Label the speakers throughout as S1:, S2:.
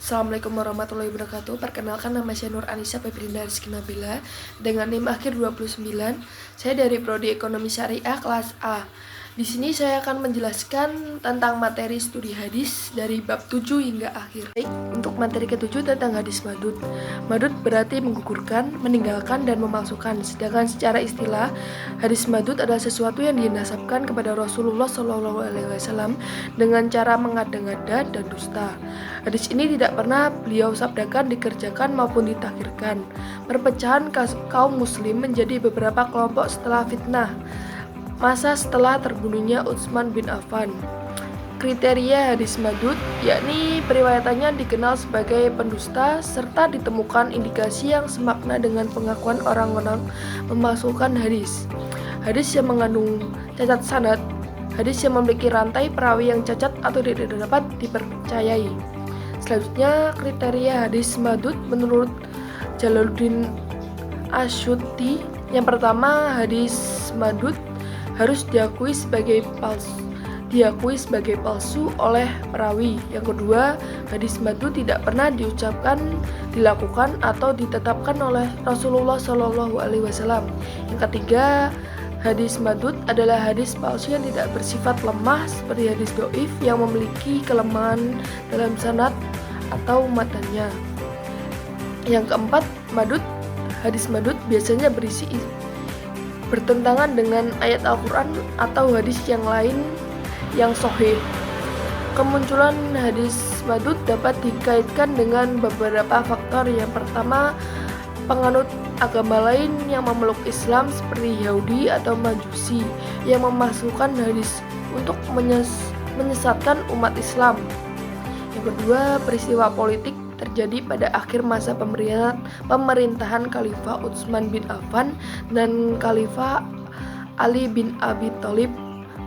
S1: Assalamualaikum warahmatullahi wabarakatuh. Perkenalkan, nama saya Nur Anissa Febrinda Rizky Nabila dengan NIM akhir 29. Saya dari Prodi Ekonomi Syariah kelas A. Di sini saya akan menjelaskan tentang materi studi hadis dari bab 7 hingga akhir. Baik, untuk materi ke-7 tentang hadis madud. Madud berarti menggugurkan, meninggalkan, dan memalsukan. Sedangkan secara istilah, hadis madud adalah sesuatu yang dinasabkan kepada Rasulullah SAW dengan cara mengada-ngada dan dusta. Hadis ini tidak pernah beliau sabdakan, dikerjakan maupun ditakhirkan. Perpecahan kaum muslim menjadi beberapa kelompok setelah fitnah masa setelah terbunuhnya Utsman bin Affan. Kriteria hadis madud yakni periwayatannya dikenal sebagai pendusta serta ditemukan indikasi yang semakna dengan pengakuan orang-orang memasukkan hadis. Hadis yang mengandung cacat sanad, hadis yang memiliki rantai perawi yang cacat atau tidak dapat dipercayai. Selanjutnya, kriteria hadis madud menurut Jalaluddin Asyuti. Yang pertama, hadis madud harus diakui sebagai palsu oleh perawi. Yang kedua, hadis madud tidak pernah diucapkan, dilakukan, atau ditetapkan oleh Rasulullah SAW. Yang ketiga, hadis madud adalah hadis palsu yang tidak bersifat lemah seperti hadis dhaif yang memiliki kelemahan dalam sanad atau matanya. Yang keempat, hadis madud biasanya berisi bertentangan dengan ayat Al-Quran atau hadis yang lain yang sahih. Kemunculan hadis madud dapat dikaitkan dengan beberapa faktor. Yang pertama, penganut agama lain yang memeluk Islam seperti Yahudi atau Majusi yang memasukkan hadis untuk menyesatkan umat Islam. Yang kedua, peristiwa politik terjadi pada akhir masa pemerintahan Khalifah Utsman bin Affan dan Khalifah Ali bin Abi Thalib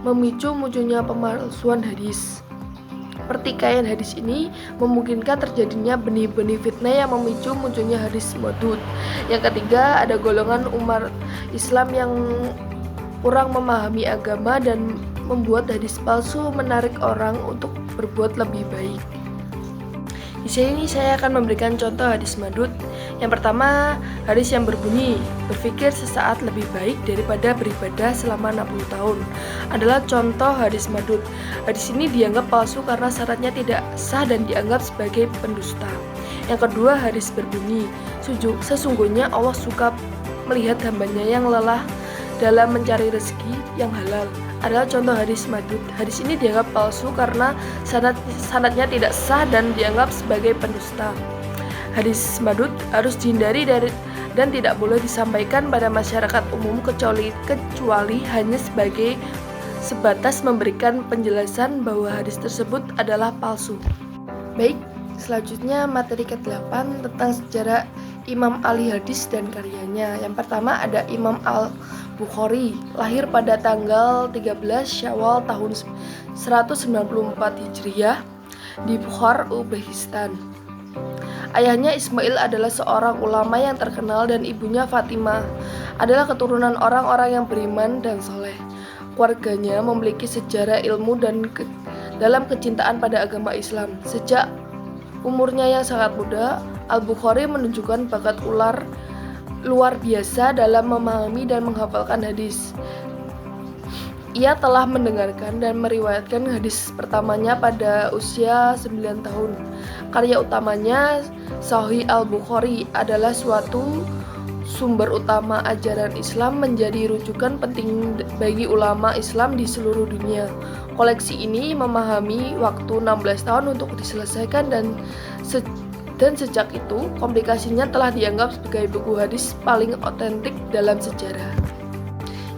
S1: memicu munculnya pemalsuan hadis. Pertikaian hadis ini memungkinkan terjadinya benih-benih fitnah yang memicu munculnya hadis madud. Yang ketiga, ada golongan umat Islam yang kurang memahami agama dan membuat hadis palsu menarik orang untuk berbuat lebih baik. Di sini saya akan memberikan contoh hadis madud. Yang pertama, hadis yang berbunyi, berpikir sesaat lebih baik daripada beribadah selama 60 tahun adalah contoh hadis madud. Hadis ini dianggap palsu karena syaratnya tidak sah dan dianggap sebagai pendusta. Yang kedua, hadis berbunyi, sesungguhnya Allah suka melihat hambanya yang lelah dalam mencari rezeki yang halal adalah contoh hadis madud. Hadis ini dianggap palsu karena sanadnya tidak sah dan dianggap sebagai pendusta. Hadis madud harus dihindari dan tidak boleh disampaikan pada masyarakat umum kecuali hanya sebatas memberikan penjelasan bahwa hadis tersebut adalah palsu. Baik, selanjutnya materi ke-8 tentang sejarah Imam ahli hadis dan karyanya. Yang pertama ada Imam Al-Bukhari, lahir pada tanggal 13 Syawal tahun 194 Hijriah di Bukhara, Uzbekistan. Ayahnya Ismail adalah seorang ulama yang terkenal dan ibunya Fatimah adalah keturunan orang-orang yang beriman dan soleh. Keluarganya memiliki sejarah ilmu dan dalam kecintaan pada agama Islam. Sejak umurnya yang sangat muda, Al-Bukhari menunjukkan bakat luar biasa dalam memahami dan menghafalkan hadis. Ia telah mendengarkan dan meriwayatkan hadis pertamanya pada usia 9 tahun. Karya utamanya, Sahih Al-Bukhari, adalah suatu sumber utama ajaran Islam, menjadi rujukan penting bagi ulama Islam di seluruh dunia. Koleksi ini memahami waktu 16 tahun untuk diselesaikan dan sejak itu komplikasinya telah dianggap sebagai buku hadis paling otentik dalam sejarah.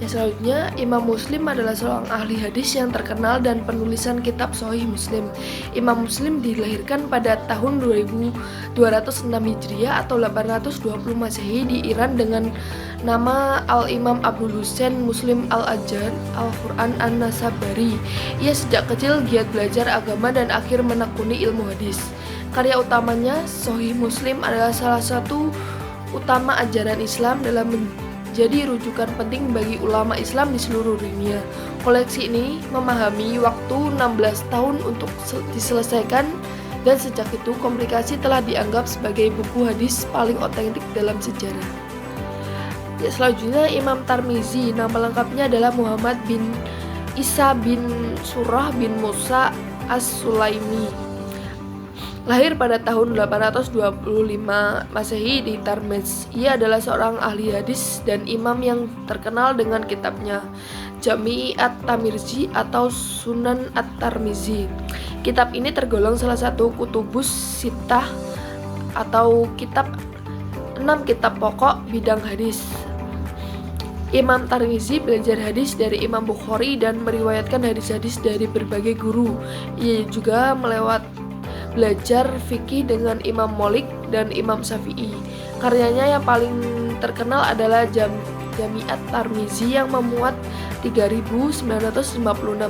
S1: Yang selanjutnya, Imam Muslim adalah seorang ahli hadis yang terkenal dan penulisan kitab Sahih Muslim. Imam Muslim dilahirkan pada tahun 2206 Hijriah atau 820 Masehi di Iran dengan nama Al-Imam Abdul Husain Muslim Al-Ajjan Al-Quran An-Nasabari. Ia sejak kecil giat belajar agama dan akhir menekuni ilmu hadis. Karya utamanya, Sahih Muslim, adalah salah satu utama ajaran Islam dalam jadi rujukan penting bagi ulama Islam di seluruh dunia. Koleksi ini memahami waktu 16 tahun untuk diselesaikan Dan sejak itu komplikasi telah dianggap sebagai buku hadis paling otentik dalam sejarah. Ya, selanjutnya Imam Tirmizi, nama lengkapnya adalah Muhammad bin Isa bin Surah bin Musa As-Sulaimi. Lahir pada tahun 825 Masehi di Tirmizi. Ia adalah seorang ahli hadis dan imam yang terkenal dengan kitabnya Jami' at-Tirmizi atau Sunan at-Tirmizi. Kitab ini tergolong salah satu kutubus sittah atau 6 kitab pokok bidang hadis. Imam Tirmizi belajar hadis dari Imam Bukhari dan meriwayatkan hadis-hadis dari berbagai guru. Ia juga belajar fikih dengan Imam Malik dan Imam Syafi'i. Karyanya yang paling terkenal adalah Jami' at-Tirmizi yang memuat 3.956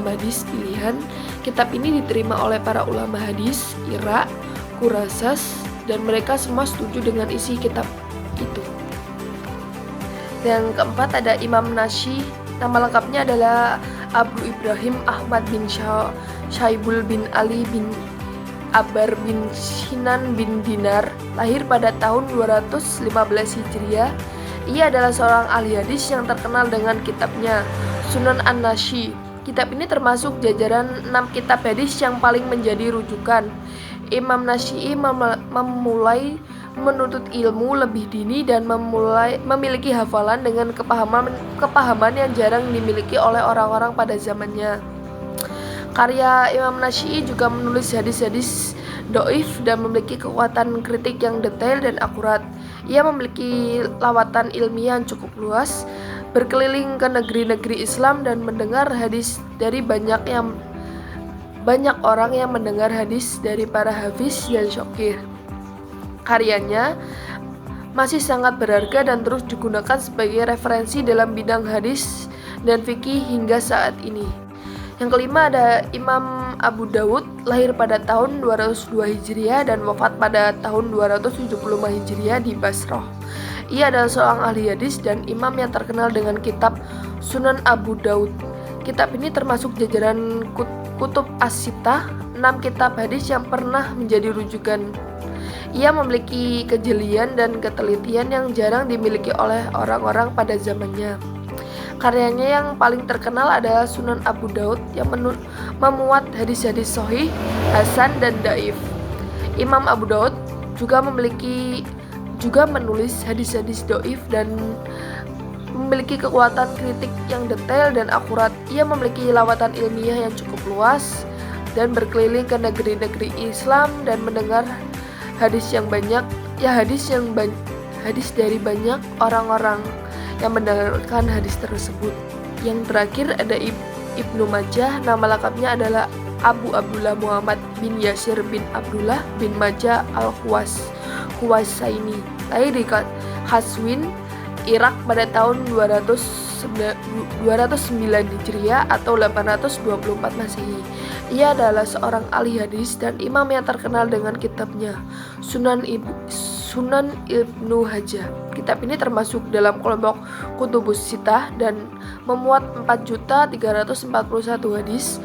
S1: hadis pilihan. Kitab ini diterima oleh para ulama hadis Irak, Khurasas, dan mereka semua setuju dengan isi kitab itu. Yang keempat ada Imam Nasyi, nama lengkapnya adalah Abu Ibrahim Ahmad bin Syaibul bin Ali bin Abar bin Sinan bin Dinar, lahir pada tahun 215 Hijriah. Ia adalah seorang ahli hadis yang terkenal dengan kitabnya Sunan An-Nasyi. Kitab ini termasuk jajaran 6 kitab hadis yang paling menjadi rujukan. Imam Nasyi memulai menuntut ilmu lebih dini dan memiliki hafalan dengan kepahaman yang jarang dimiliki oleh orang-orang pada zamannya. Karya Imam Nasyi juga menulis hadis-hadis doif dan memiliki kekuatan kritik yang detail dan akurat. Ia memiliki lawatan ilmiah yang cukup luas, berkeliling ke negeri-negeri Islam dan mendengar hadis dari banyak orang yang mendengar hadis dari para hafiz dan syokir. Karyanya masih sangat berharga dan terus digunakan sebagai referensi dalam bidang hadis dan fikih hingga saat ini. Yang kelima ada Imam Abu Dawud, lahir pada tahun 202 Hijriah dan wafat pada tahun 275 Hijriah di Basrah. Ia adalah seorang ahli hadis dan imam yang terkenal dengan kitab Sunan Abu Dawud. Kitab ini termasuk jajaran kutub as-sittah, 6 kitab hadis yang pernah menjadi rujukan. Ia memiliki kejelian dan ketelitian yang jarang dimiliki oleh orang-orang pada zamannya. Karyanya yang paling terkenal adalah Sunan Abu Dawud yang memuat hadis-hadis sahih, hasan, dan dhaif. Imam Abu Dawud juga menulis hadis-hadis dhaif dan memiliki kekuatan kritik yang detail dan akurat. Ia memiliki lawatan ilmiah yang cukup luas dan berkeliling ke negeri-negeri Islam dan mendengar hadis dari banyak orang-orang yang mendengarkan hadis tersebut. Yang terakhir ada Ibnu Majah, nama lengkapnya adalah Abu Abdullah Muhammad bin Yasir bin Abdullah bin Majah al-Huwasaini, lahir di Qazwin, Irak pada tahun 209 Hijriah atau 824 Masehi. Ia adalah seorang ahli hadis dan imam yang terkenal dengan kitabnya Sunan Ibnu Majah. Kitab ini termasuk dalam kelompok kutubus sittah dan memuat 4.341 hadis.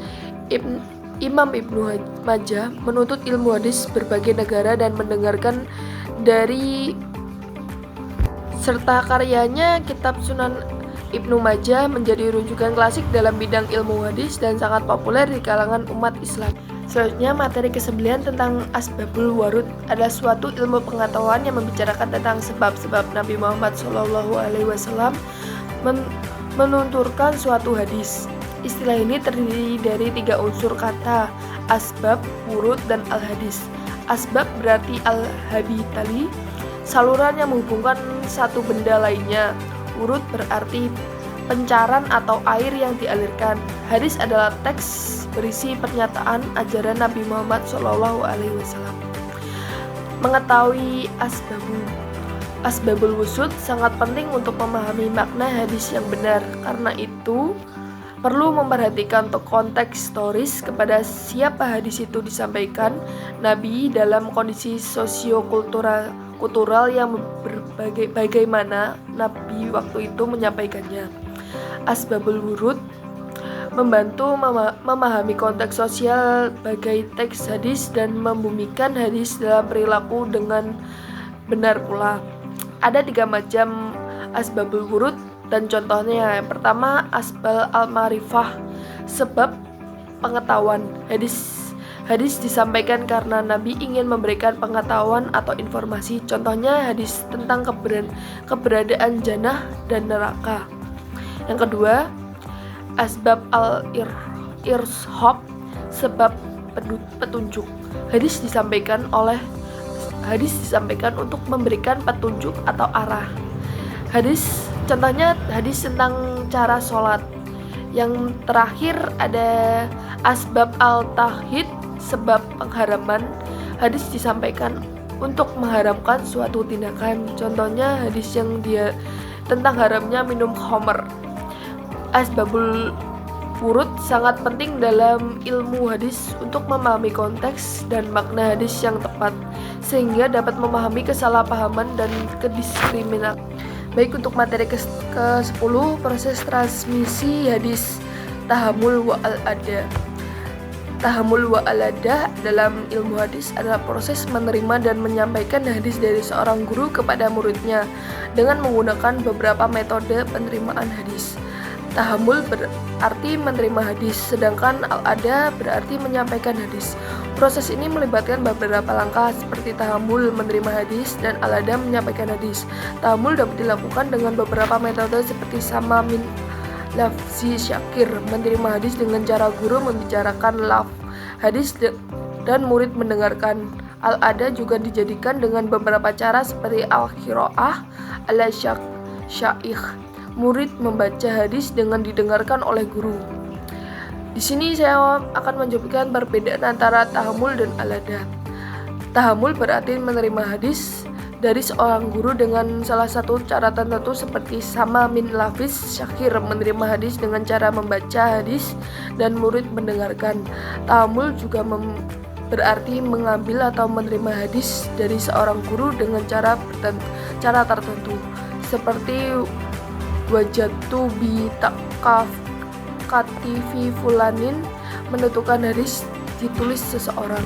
S1: Imam Ibnu Majah menuntut ilmu hadis berbagai negara dan mendengarkan dari serta karyanya kitab Sunan Ibnu Majah menjadi rujukan klasik dalam bidang ilmu hadis dan sangat populer di kalangan umat Islam. Selanjutnya materi ke-9 tentang Asbabul Wurud adalah suatu ilmu pengetahuan yang membicarakan tentang sebab-sebab Nabi Muhammad SAW menunturkan suatu hadis. Istilah ini terdiri dari 3 unsur kata, asbab, wurud, dan al-hadis. Asbab berarti al-habitali, saluran yang menghubungkan satu benda lainnya. Wurud berarti pencaran atau air yang dialirkan. Hadis adalah teks berisi pernyataan ajaran Nabi Muhammad SAW. Mengetahui asbabul wusud sangat penting untuk memahami makna hadis yang benar. Karena itu perlu memperhatikan konteks historis kepada siapa hadis itu disampaikan. Nabi dalam kondisi sosiokultural yang bagaimana Nabi waktu itu menyampaikannya. Asbabul wurud membantu memahami konteks sosial bagai teks hadis dan membumikan hadis dalam perilaku dengan benar pula. Ada 3 macam asbabul wurud dan contohnya. Yang pertama, asbal al-ma'rifah, sebab pengetahuan. Hadis disampaikan karena Nabi ingin memberikan pengetahuan atau informasi. Contohnya hadis tentang keberadaan jannah dan neraka. Yang kedua, asbab al-irshad, sebab petunjuk. Hadis disampaikan untuk memberikan petunjuk atau arah. Contohnya hadis tentang cara sholat. Yang terakhir ada asbab al-tahid, sebab pengharaman. Hadis disampaikan untuk mengharamkan suatu tindakan. Contohnya hadis yang dia tentang haramnya minum khamr. Asbabul wurud sangat penting dalam ilmu hadis untuk memahami konteks dan makna hadis yang tepat, sehingga dapat memahami kesalahpahaman dan kediskriminasi. Baik, untuk materi ke-10, proses transmisi hadis tahammul wa al-ada. Tahammul wa al-ada dalam ilmu hadis adalah proses menerima dan menyampaikan hadis dari seorang guru kepada muridnya dengan menggunakan beberapa metode penerimaan hadis. Tahammul berarti menerima hadis, sedangkan al-ada berarti menyampaikan hadis. Proses ini melibatkan beberapa langkah seperti tahammul menerima hadis dan al-ada menyampaikan hadis. Tahammul dapat dilakukan dengan beberapa metode seperti sama min lafzi syakir, menerima hadis dengan cara guru membicarakan lafz hadis dan murid mendengarkan. Al-ada juga dijadikan dengan beberapa cara seperti al-qiraah ala syaikh, murid membaca hadis dengan didengarkan oleh guru. Di sini saya akan menjelaskan perbedaan antara tahammul dan al-ada. Tahammul berarti menerima hadis dari seorang guru dengan salah satu cara tertentu seperti sama min lafzi syakir, menerima hadis dengan cara membaca hadis dan murid mendengarkan. Tahammul juga berarti mengambil atau menerima hadis dari seorang guru dengan cara tertentu seperti wajatu bi takafati fulanin, menentukan hadis ditulis seseorang.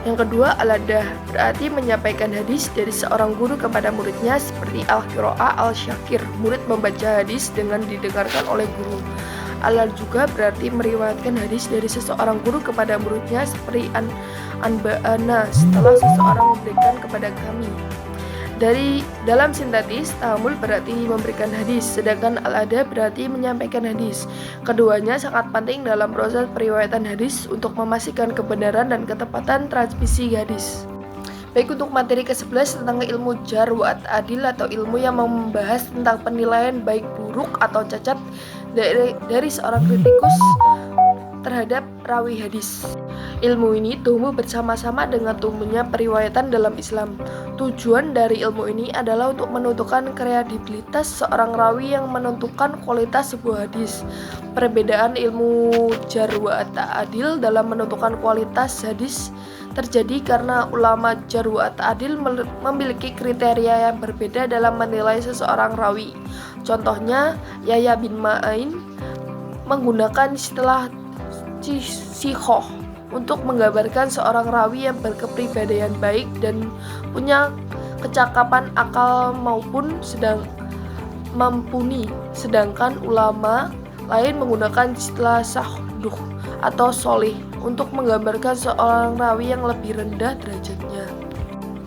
S1: Yang kedua, al-ada berarti menyampaikan hadis dari seorang guru kepada muridnya seperti al-qiraah al-syakir, murid membaca hadis dengan didengarkan oleh guru. Al juga berarti meriwayatkan hadis dari seseorang guru kepada muridnya seperti anba'ana, setelah seseorang memberikan kepada kami. Dalam sintetis, tahammul berarti memberikan hadis, sedangkan al-ada berarti menyampaikan hadis. Keduanya sangat penting dalam proses periwayatan hadis untuk memastikan kebenaran dan ketepatan transmisi hadis. Baik, untuk materi ke-11 tentang ilmu jar wa ta'dil atau ilmu yang membahas tentang penilaian baik buruk atau cacat dari seorang kritikus terhadap rawi hadis. Ilmu ini tumbuh bersama-sama dengan tumbuhnya periwayatan dalam Islam. Tujuan dari ilmu ini adalah untuk menentukan kredibilitas seorang rawi yang menentukan kualitas sebuah hadis. Perbedaan ilmu jar wa ta'dil dalam menentukan kualitas hadis terjadi karena ulama jar wa ta'dil memiliki kriteria yang berbeda dalam menilai seseorang rawi. Contohnya, Yahya bin Ma'in menggunakan istilah sihoh untuk menggambarkan seorang rawi yang berkepribadian baik dan punya kecakapan akal maupun mumpuni, sedangkan ulama lain menggunakan istilah sahduh atau solih untuk menggambarkan seorang rawi yang lebih rendah derajatnya.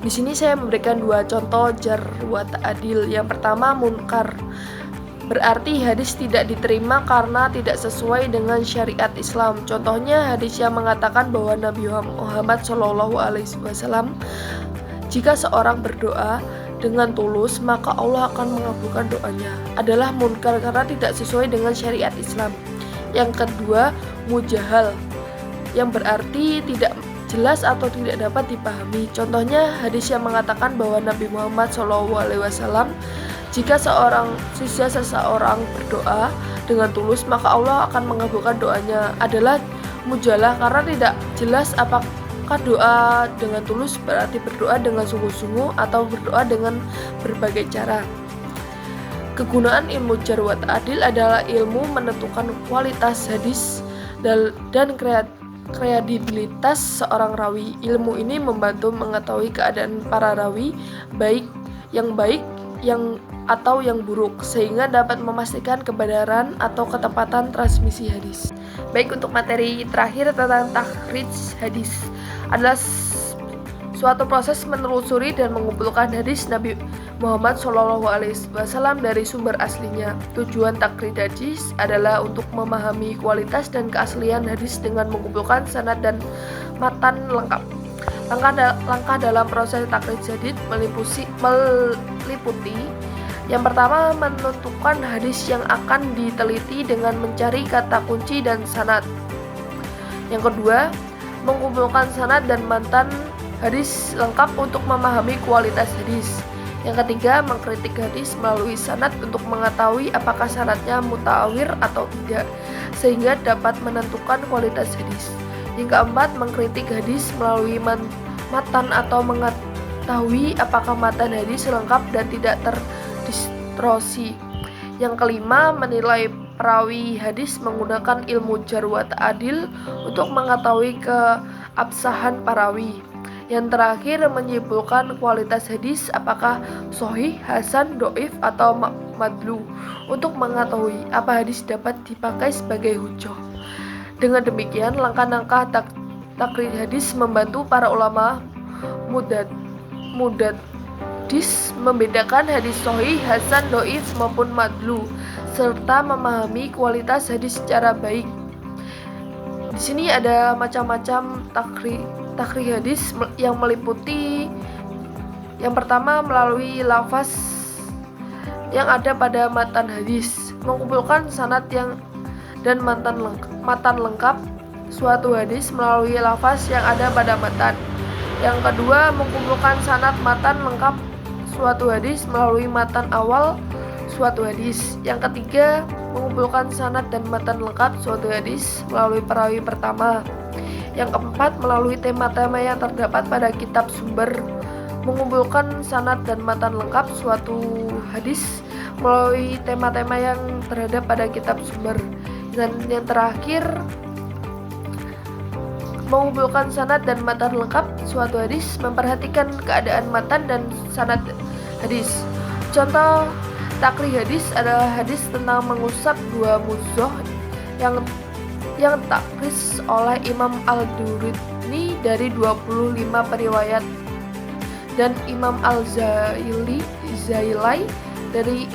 S1: Di sini saya memberikan 2 contoh jar wa ta'dil. Yang pertama, munkar. Berarti hadis tidak diterima karena tidak sesuai dengan syariat Islam. Contohnya hadis yang mengatakan bahwa Nabi Muhammad SAW, jika seorang berdoa dengan tulus maka Allah akan mengabulkan doanya, adalah munkar karena tidak sesuai dengan syariat Islam. Yang kedua, mujahal, yang berarti tidak jelas atau tidak dapat dipahami. Contohnya hadis yang mengatakan bahwa Nabi Muhammad SAW, jika seseorang berdoa dengan tulus maka Allah akan mengabulkan doanya, adalah mujalah karena tidak jelas apakah doa dengan tulus berarti berdoa dengan sungguh-sungguh atau berdoa dengan berbagai cara. Kegunaan ilmu jarh wa ta'dil adalah ilmu menentukan kualitas hadis dan kredibilitas seorang rawi. Ilmu ini membantu mengetahui keadaan para rawi, baik yang atau yang buruk, sehingga dapat memastikan kebenaran atau ketepatan transmisi hadis. Baik, untuk materi terakhir tentang takhrij hadis adalah suatu proses menelusuri dan mengumpulkan hadis Nabi Muhammad SAW dari sumber aslinya. Tujuan takhrij hadis adalah untuk memahami kualitas dan keaslian hadis dengan mengumpulkan sanad dan matan lengkap. Langkah dalam proses takhrij hadis meliputi yang pertama, menentukan hadis yang akan diteliti dengan mencari kata kunci dan sanad. Yang kedua, mengumpulkan sanad dan matan hadis lengkap untuk memahami kualitas hadis. Yang ketiga, mengkritik hadis melalui sanad untuk mengetahui apakah sanadnya muta'awir atau tidak, sehingga dapat menentukan kualitas hadis. Yang keempat, mengkritik hadis melalui matan atau mengetahui apakah matan hadis lengkap dan tidak terdistorsi. Yang kelima, menilai perawi hadis menggunakan ilmu jarh wa ta'dil untuk mengetahui keabsahan perawi. Yang terakhir, menyimpulkan kualitas hadis apakah sahih, hasan, dhaif atau madlu untuk mengetahui apa hadis dapat dipakai sebagai hujjah. Dengan demikian, langkah-langkah takhrij hadis membantu para ulama muhaddits membedakan hadis sahih, hasan, dhaif maupun madlu serta memahami kualitas hadis secara baik. Di sini ada macam-macam takhrij hadis yang meliputi yang pertama, melalui lafaz yang ada pada matan hadis, mengumpulkan sanad dan matan lengkap suatu hadis melalui lafaz yang ada pada matan. Yang kedua, mengumpulkan sanad matan lengkap suatu hadis melalui matan awal suatu hadis. Yang ketiga, mengumpulkan sanad dan matan lengkap suatu hadis melalui perawi pertama. Yang keempat, melalui tema-tema yang terdapat pada kitab sumber, mengumpulkan sanad dan matan lengkap suatu hadis melalui tema-tema yang terdapat pada kitab sumber. Dan yang terakhir, mengumpulkan sanad dan matan lengkap suatu hadis, memperhatikan keadaan matan dan sanad hadis. Contoh takhrij hadis adalah hadis tentang mengusap dua muzoh yang takhrij oleh Imam Al-Durrani dari 25 periwayat dan Imam Al-Zailai dari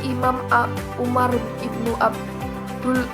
S1: Imam Umar ibnu Abdul